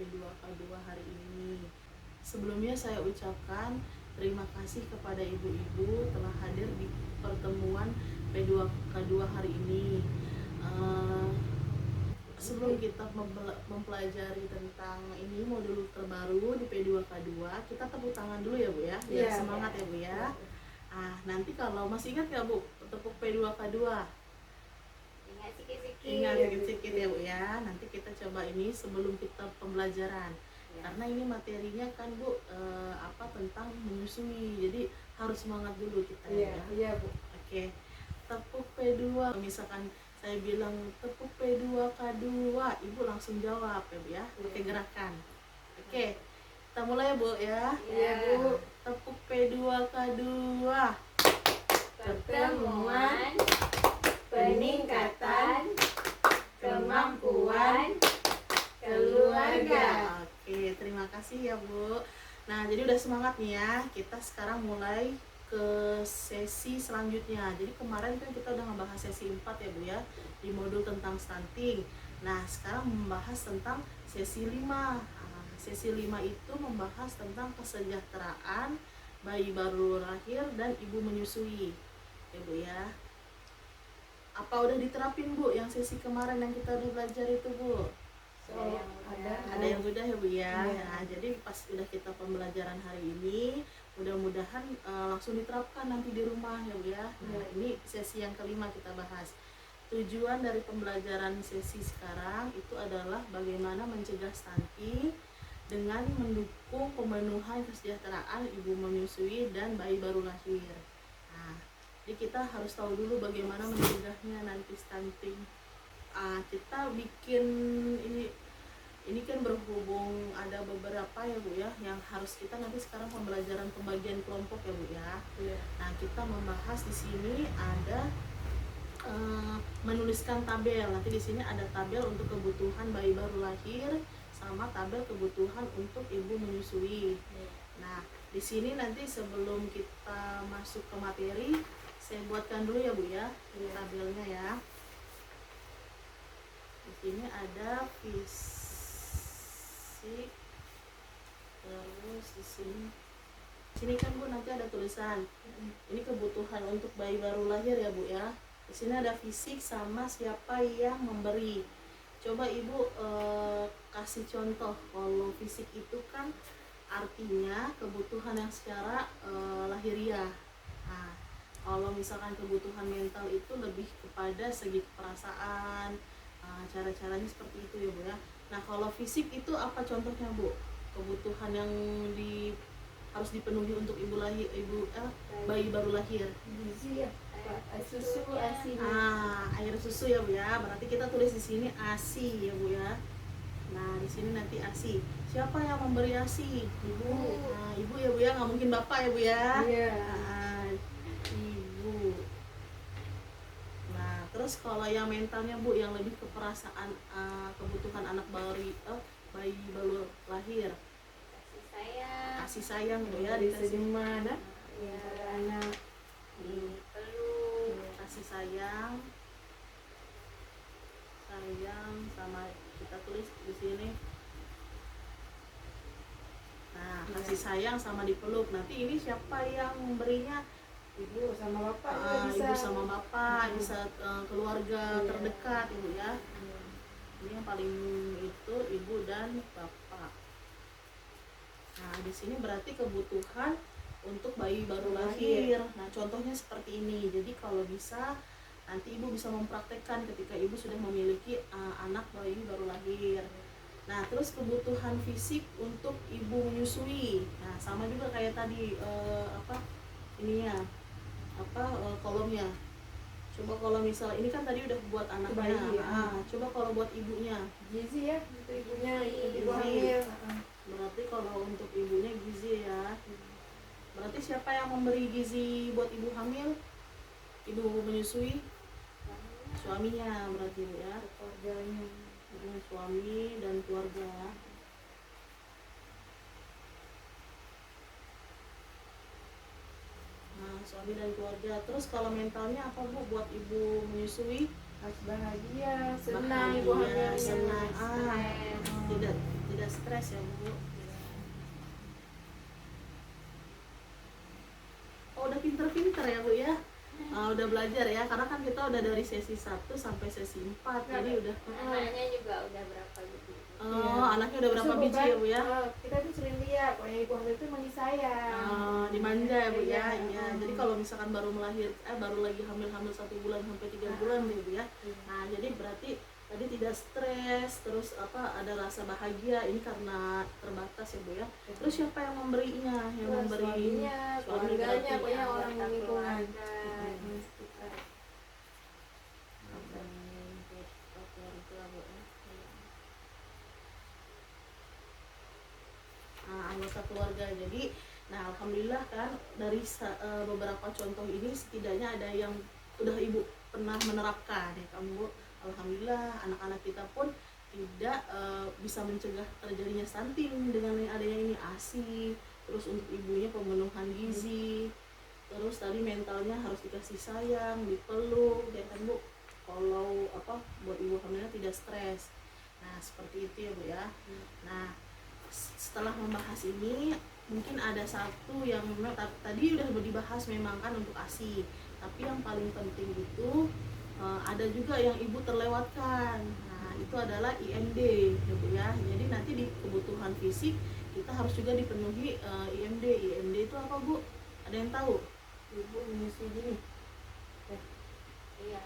P2K2 hari ini. Sebelumnya saya ucapkan terima kasih kepada ibu-ibu telah hadir di pertemuan P2K2 hari ini. Sebelum kita mempelajari tentang ini modul terbaru di P2K2, kita tepuk tangan dulu ya Bu ya, biar semangat ya Bu ya. Nanti kalau masih ingat nggak Bu tepuk P2K2? Ingat sikit-sikit. Ingat sikit-sikit ya Bu ya. Nanti kita coba ini sebelum kita pembelajaran. Karena ini materinya kan Bu tentang menyusui. Jadi harus semangat dulu kita ya. Iya Bu. Oke. Tepuk P2. Misalkan saya bilang tepuk P2K2, Ibu langsung jawab ya Bu ya. Pakai gerakan. Oke. Kita mulai ya Bu ya. Iya Bu. Tepuk P2K2. Pertemuan peningkatan kemampuan keluarga. Oke, terima kasih ya Bu. Nah, jadi udah semangat nih ya. Kita sekarang mulai ke sesi selanjutnya. Jadi kemarin kan kita udah ngebahas sesi 4 ya Bu ya, di modul tentang stunting. Nah, sekarang membahas tentang sesi 5. Sesi 5 itu membahas tentang kesejahteraan bayi baru lahir dan ibu menyusui. Ya Bu ya. Apa udah diterapin Bu yang sesi kemarin yang kita udah belajar itu Bu? Ada yang udah ya Bu ya. Nah, jadi pas udah kita pembelajaran hari ini, mudah-mudahan langsung diterapkan nanti di rumah ya Bu ya. Nah, ini sesi yang kelima kita bahas. Tujuan dari pembelajaran sesi sekarang itu adalah bagaimana mencegah stunting dengan mendukung pemenuhan kesejahteraan ibu menyusui dan bayi baru lahir. Nah, jadi kita harus tahu dulu bagaimana mencegahnya nanti stunting. Kita bikin ini kan berhubung ada beberapa ya Bu ya yang harus kita nanti sekarang pembelajaran pembagian kelompok ya Bu ya. Nah, kita membahas di sini ada menuliskan tabel. Nanti di sini ada tabel untuk kebutuhan bayi baru lahir sama tabel kebutuhan untuk ibu menyusui. Nah, di sini nanti sebelum kita masuk ke materi, saya buatkan dulu ya Bu ya tabelnya ya. Di sini ada fisik, terus di sini kan Bu nanti ada tulisan. Ini kebutuhan untuk bayi baru lahir ya Bu ya. Di sini ada fisik sama siapa yang memberi. Coba Ibu kasih contoh. Kalau fisik itu kan artinya kebutuhan yang secara lahiriah. Nah, kalau misalkan kebutuhan mental itu lebih kepada segi perasaan, cara-caranya seperti itu ya Bu ya. Nah, kalau fisik itu apa contohnya Bu? Kebutuhan yang harus dipenuhi untuk bayi baru lahir. Gizi ya, susu, ASI. Air susu ya Bu ya. Berarti kita tulis di sini ASI ya Bu ya. Nah, di sini nanti ASI. Siapa yang memberi ASI? Ibu. Nah, Ibu ya Bu ya, nggak mungkin Bapak ya Bu ya. Iya. Ibu. Nah, terus kalau yang mentalnya Bu, yang lebih ke perasaan, kebutuhan anak bayi baru lahir. Kasih sayang Bu ya, Di mana? Ya, Anak dipeluk. kasih sayang sama kita tulis di sini. Nah, kasih sayang sama dipeluk. Nanti ini siapa yang memberinya? Ibu sama Bapak bisa. Ibu sama Bapak, bisa keluarga terdekat Ibu ya. Ini yang paling itu Ibu dan Bapak. Nah, di sini berarti kebutuhan untuk bayi baru lahir. Nah, contohnya seperti ini. Jadi kalau bisa nanti Ibu bisa mempraktekkan ketika Ibu sudah memiliki anak bayi baru lahir. Nah, terus kebutuhan fisik untuk Ibu menyusui. Nah, sama juga kayak tadi kolomnya. Coba kalau misalnya ini kan tadi udah buat anaknya. Coba kalau buat ibunya. Gizi ya, untuk ibunya, ibu Gizi. hamil. Berarti kalau untuk ibunya gizi ya. Berarti siapa yang memberi gizi buat ibu hamil? Ibu menyusui? Suaminya berarti Bu ya. Keluarganya. Suami dan keluarga. Nah, suami dan keluarga. Terus kalau mentalnya apa Bu buat ibu menyusui? Harus bahagia, senang ibu Bahagia, hamilnya. senang. Tidak tidak stres ya Bu. Oh, udah pinter-pinter ya Bu ya. Udah belajar ya, karena kan kita udah dari sesi 1 sampai sesi 4, jadi udah Anaknya juga udah berapa gitu. anaknya udah berapa Terus biji ya Bu ya? Kita tuh sering lihat pokoknya ibu hamil itu manggil sayang. Dimanja ya Bu ya. Iya. Iya. Jadi kalau misalkan baru baru lagi hamil 1 bulan sampai 3 bulan ya Bu ya. Nah, jadi berarti tadi tidak stres, terus ada rasa bahagia, ini karena terbatas ya Bu ya. Terus siapa yang memberinya? Yang memberi suaminya, suami keluarganya, berarti pokoknya orang anggota lingkungan. keluarga. Sekitar. Keluarga Bu. Anggota keluarga. Jadi alhamdulillah kan dari beberapa contoh ini setidaknya ada yang udah Ibu pernah menerapkan ya kan Bu. Alhamdulillah anak-anak kita pun tidak bisa mencegah terjadinya stunting dengan adanya ini ASI. Terus untuk ibunya pemenuhan gizi, terus tadi mentalnya harus dikasih sayang, dipeluk ya kan Bu. Kalau buat ibu hamilnya tidak stres. Nah seperti itu ya Bu ya. Nah setelah membahas ini mungkin ada satu yang memang tadi udah dibahas memang kan untuk ASI, tapi yang paling penting itu ada juga yang ibu terlewatkan. Nah itu adalah IMD ya Bu ya. Jadi nanti di kebutuhan fisik kita harus juga dipenuhi IMD. IMD itu apa Bu? Ada yang tahu? Ibu menyusui dini. Iya.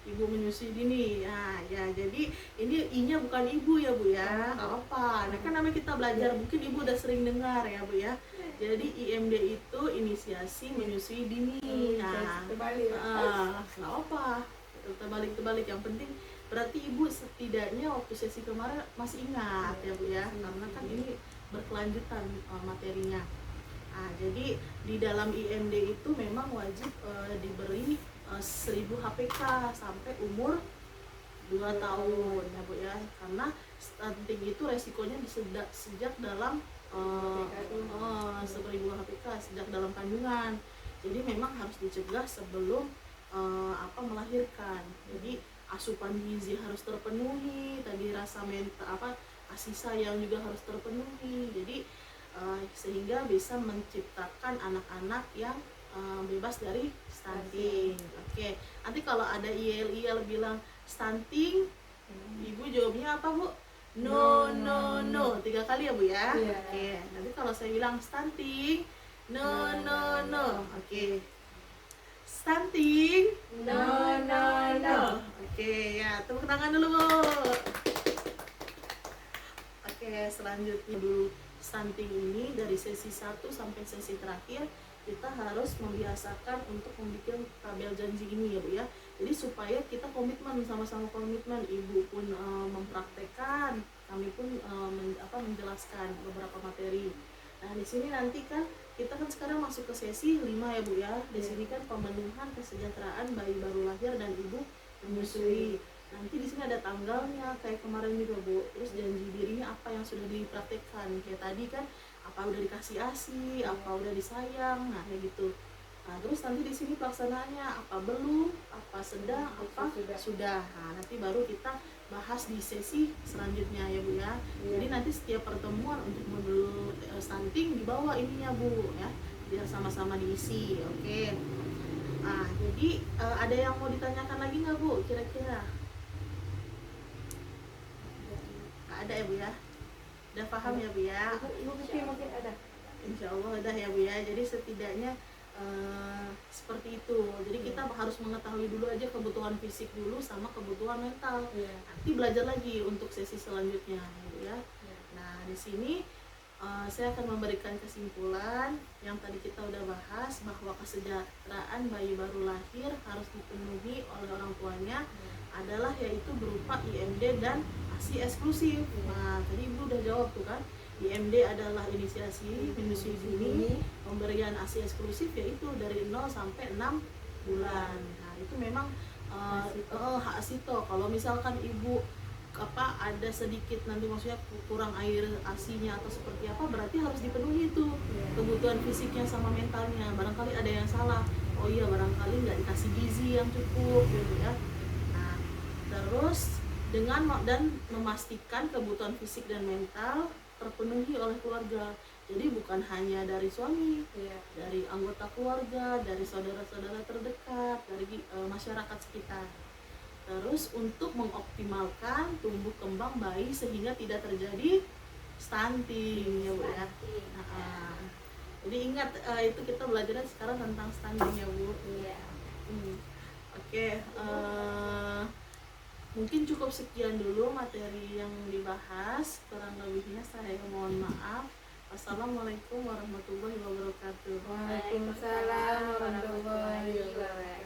Ibu menyusui dini. Ya jadi ini I-nya bukan ibu ya Bu ya. Nggak apa. Nah kan namanya kita belajar, mungkin ibu udah sering dengar ya Bu ya. Jadi IMD itu inisiasi menyusui dini. Nah, Terbalik. nggak apa. Terbalik yang penting berarti ibu setidaknya waktu sesi kemarin masih ingat ya Bu ya, karena kan ini berkelanjutan materinya. Jadi di dalam IMD itu memang wajib diberi 1000 HPK sampai umur 2 tahun ya Bu ya, karena stunting itu resikonya sejak dalam 1000 HPK sejak dalam kandungan. Jadi memang harus dicegah sebelum melahirkan. Jadi asupan gizi harus terpenuhi, tadi rasa kasih sayang juga harus terpenuhi. Jadi sehingga bisa menciptakan anak-anak yang bebas dari stunting. Oke. Nanti kalau ada IEL bilang stunting, ibu jawabnya apa Bu? No. 3 kali ya Bu ya. Iya. Oke. Nanti kalau saya bilang stunting, no. Oke. Stunting, no. Oke, ya tepuk tangan dulu Bu. Oke, selanjutnya dulu stunting ini dari sesi 1 sampai sesi terakhir kita harus membiasakan untuk membuat tabel janji ini ya Bu ya. Jadi supaya kita komitmen, sama-sama komitmen, ibu pun mempraktekkan, kami pun menjelaskan beberapa materi. Nah di sini nanti kan kita kan sekarang masuk ke sesi 5 ya Bu ya. Di sini kan pemenuhan kesejahteraan bayi baru lahir dan ibu menyusui. Nanti di sini ada tanggalnya kayak kemarin juga Bu. Terus janji dirinya apa yang sudah dipraktekkan. Kayak tadi kan apa udah dikasih ASI, apa udah disayang, nah kayak gitu. Nah, terus nanti di sini pelaksanaannya apa belum, apa sedang, apa sudah. Nah, nanti baru kita bahas di sesi selanjutnya ya Bu ya. Jadi nanti setiap pertemuan untuk modul stunting dibawa ininya Bu ya, biar sama-sama diisi. Oke. Nah, jadi ada yang mau ditanyakan lagi nggak Bu kira-kira? Nggak ada ya Bu ya? Udah paham ya Bu ya? Ibu mungkin ada. Insya Allah udah ya Bu ya. Jadi setidaknya seperti itu. Jadi kita harus mengetahui dulu aja kebutuhan fisik dulu sama kebutuhan mental. Nanti belajar lagi untuk sesi selanjutnya ya Bu ya. Nah di sini saya akan memberikan kesimpulan yang tadi kita udah bahas, bahwa kesejahteraan bayi baru lahir harus dipenuhi oleh orang tuanya adalah yaitu berupa IMD dan ASI eksklusif. Nah tadi Ibu udah jawab tuh kan, IMD adalah inisiasi menyusui dini, pemberian ASI eksklusif yaitu dari 0 sampai 6 bulan. Nah itu memang hak ASITO. Kalau misalkan ibu ada sedikit nanti maksudnya kurang air ASINya atau seperti apa, berarti harus dipenuhi tuh kebutuhan fisiknya sama mentalnya. Barangkali ada yang salah, oh iya barangkali nggak dikasih gizi yang cukup gitu ya. Nah terus dengan dan memastikan kebutuhan fisik dan mental terpenuhi oleh keluarga. Jadi bukan hanya dari suami, Iya. dari anggota keluarga, dari saudara-saudara terdekat, dari masyarakat sekitar. Terus untuk mengoptimalkan tumbuh kembang bayi sehingga tidak terjadi stunting ya Bu ya. Stunting. Nah, jadi ingat itu kita belajarnya sekarang tentang stunting ya Bu. Iya. Oke, mungkin cukup sekian dulu materi yang dibahas. Kurang lebihnya saya mohon maaf. Wassalamualaikum warahmatullahi wabarakatuh. Waalaikumsalam warahmatullahi wabarakatuh.